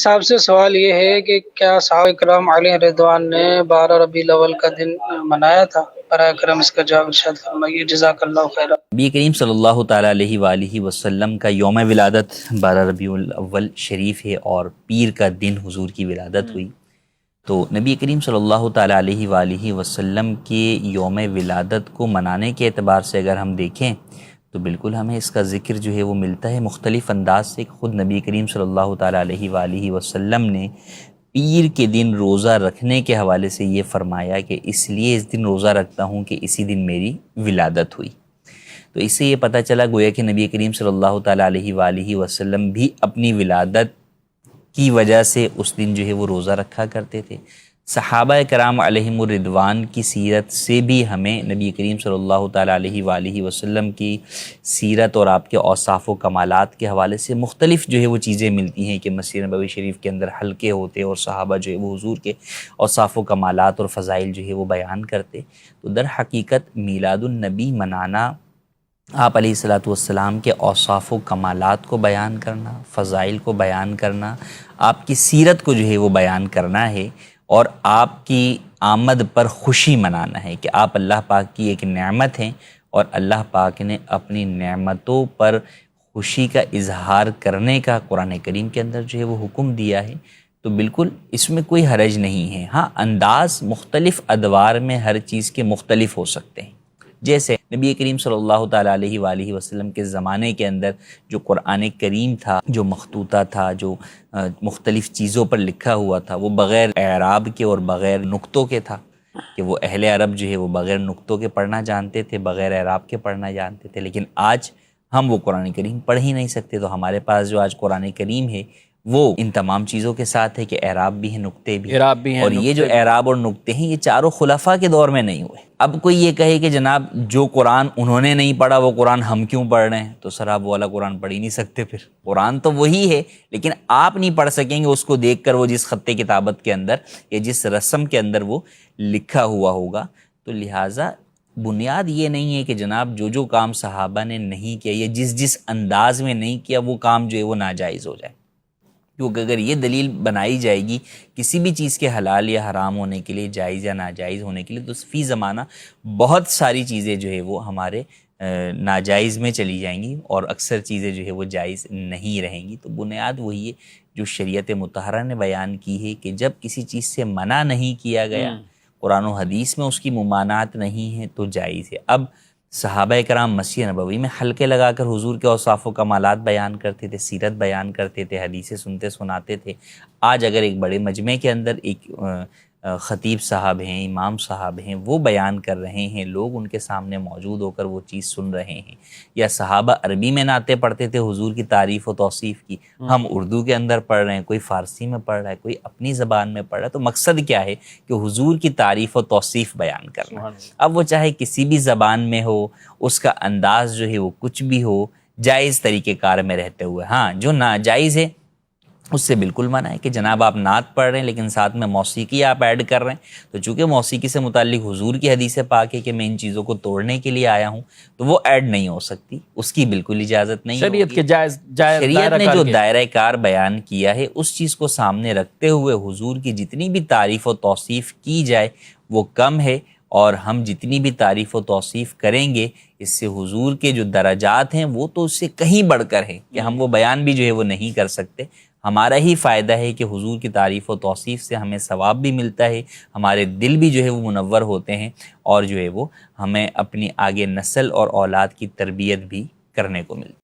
صاحب سے سوال یہ ہے کہ کیا صحابہ کرام علیہ رضوان نے 12 ربیع الاول کا دن منایا تھا؟ براہ کرم اس کا جواب ارشاد فرمائیے، جزاک اللہ خیر۔ نبی کریم صلی اللہ تعالیٰ علیہ وآلہ وسلم کا یوم ولادت 12 ربیع الاول شریف ہے اور پیر کا دن حضور کی ولادت ہوئی۔ تو نبی کریم صلی اللہ تعالیٰ علیہ وآلہ وسلم کے یوم ولادت کو منانے کے اعتبار سے اگر ہم دیکھیں تو بالکل ہمیں اس کا ذکر جو ہے وہ ملتا ہے مختلف انداز سے۔ خود نبی کریم صلی اللہ تعالیٰ علیہ وآلہ وسلم نے پیر کے دن روزہ رکھنے کے حوالے سے یہ فرمایا کہ اس لیے اس دن روزہ رکھتا ہوں کہ اسی دن میری ولادت ہوئی۔ تو اس سے یہ پتہ چلا گویا کہ نبی کریم صلی اللہ تعالیٰ علیہ وآلہ وسلم بھی اپنی ولادت کی وجہ سے اس دن جو ہے وہ روزہ رکھا کرتے تھے۔ صحابہ کرام علیہم الرضوان کی سیرت سے بھی ہمیں نبی کریم صلی اللہ تعالیٰ علیہ وآلہ وسلم کی سیرت اور آپ کے اوصاف و کمالات کے حوالے سے مختلف جو ہے وہ چیزیں ملتی ہیں کہ مسجد نبوی شریف کے اندر حلقے ہوتے اور صحابہ جو ہے وہ حضور کے اوصاف و کمالات اور فضائل جو ہے وہ بیان کرتے۔ تو در حقیقت میلاد النبی منانا آپ علیہ الصلاۃ والسلام کے اوصاف و کمالات کو بیان کرنا، فضائل کو بیان کرنا، آپ کی سیرت کو جو ہے وہ بیان کرنا ہے اور آپ کی آمد پر خوشی منانا ہے کہ آپ اللہ پاک کی ایک نعمت ہیں اور اللہ پاک نے اپنی نعمتوں پر خوشی کا اظہار کرنے کا قرآن کریم کے اندر جو ہے وہ حکم دیا ہے۔ تو بالکل اس میں کوئی حرج نہیں ہے۔ ہاں، انداز مختلف ادوار میں ہر چیز کے مختلف ہو سکتے ہیں۔ جیسے نبی کریم صلی اللہ تعالیٰ علیہ وآلہ وسلم کے زمانے کے اندر جو قرآن کریم تھا، جو مخطوطہ تھا، جو مختلف چیزوں پر لکھا ہوا تھا، وہ بغیر اعراب کے اور بغیر نقطوں کے تھا کہ وہ اہل عرب جو ہے وہ بغیر نقطوں کے پڑھنا جانتے تھے، بغیر اعراب کے پڑھنا جانتے تھے۔ لیکن آج ہم وہ قرآن کریم پڑھ ہی نہیں سکتے، تو ہمارے پاس جو آج قرآن کریم ہے وہ ان تمام چیزوں کے ساتھ ہے کہ اعراب بھی ہیں، نقطے بھی ہیں، اور یہ جو اعراب اور نقطے ہیں یہ چاروں خلفاء کے دور میں نہیں ہوئے۔ اب کوئی یہ کہے کہ جناب جو قرآن انہوں نے نہیں پڑھا وہ قرآن ہم کیوں پڑھ رہے ہیں، تو سر آپ وہ والا قرآن پڑھ ہی نہیں سکتے۔ پھر قرآن تو وہی ہے لیکن آپ نہیں پڑھ سکیں گے اس کو دیکھ کر، وہ جس خط کتابت کے اندر یا جس رسم کے اندر وہ لکھا ہوا ہوگا۔ تو لہٰذا بنیاد یہ نہیں ہے کہ جناب جو کام صحابہ نے نہیں کیا یا جس انداز میں نہیں کیا وہ کام جو ہے وہ ناجائز ہو جائے، کیونکہ اگر یہ دلیل بنائی جائے گی کسی بھی چیز کے حلال یا حرام ہونے کے لیے، جائز یا ناجائز ہونے کے لیے، تو فی زمانہ بہت ساری چیزیں جو ہے وہ ہمارے ناجائز میں چلی جائیں گی اور اکثر چیزیں جو ہے وہ جائز نہیں رہیں گی۔ تو بنیاد وہی ہے جو شریعت مطہرہ نے بیان کی ہے کہ جب کسی چیز سے منع نہیں کیا گیا، قرآن و حدیث میں اس کی ممانعت نہیں ہے، تو جائز ہے۔ اب صحابہ کرام مسجد نبوی میں حلقے لگا کر حضور کے اوصاف و کمالات بیان کرتے تھے، سیرت بیان کرتے تھے، حدیثیں سنتے سناتے تھے۔ آج اگر ایک بڑے مجمع کے اندر ایک خطیب صاحب ہیں، امام صاحب ہیں، وہ بیان کر رہے ہیں، لوگ ان کے سامنے موجود ہو کر وہ چیز سن رہے ہیں، یا صحابہ عربی میں نعتیں پڑھتے تھے حضور کی تعریف و توصیف کی، ہم اردو کے اندر پڑھ رہے ہیں، کوئی فارسی میں پڑھ رہا ہے، کوئی اپنی زبان میں پڑھ رہا ہے، تو مقصد کیا ہے کہ حضور کی تعریف و توصیف بیان کرنا۔ اب وہ چاہے کسی بھی زبان میں ہو، اس کا انداز جو ہے وہ کچھ بھی ہو، جائز طریقہ کار میں رہتے ہوئے۔ ہاں، جو ناجائز ہے اس سے بالکل منع ہے کہ جناب آپ نعت پڑھ رہے ہیں لیکن ساتھ میں موسیقی آپ ایڈ کر رہے ہیں، تو چونکہ موسیقی سے متعلق حضور کی حدیث پاک ہے کہ میں ان چیزوں کو توڑنے کے لیے آیا ہوں، تو وہ ایڈ نہیں ہو سکتی، اس کی بالکل اجازت نہیں ہوگی۔ شریعت نے جو دائرہ کار بیان کیا ہے اس چیز کو سامنے رکھتے ہوئے حضور کی جتنی بھی تعریف و توصیف کی جائے وہ کم ہے، اور ہم جتنی بھی تعریف و توصیف کریں گے اس سے حضور کے جو درجات ہیں وہ تو اس سے کہیں بڑھ کر ہے کہ ہم وہ بیان بھی جو ہے وہ نہیں کر سکتے۔ ہمارا ہی فائدہ ہے کہ حضور کی تعریف و توصیف سے ہمیں ثواب بھی ملتا ہے، ہمارے دل بھی جو ہے وہ منور ہوتے ہیں، اور جو ہے وہ ہمیں اپنی آگے نسل اور اولاد کی تربیت بھی کرنے کو ملتی ہے۔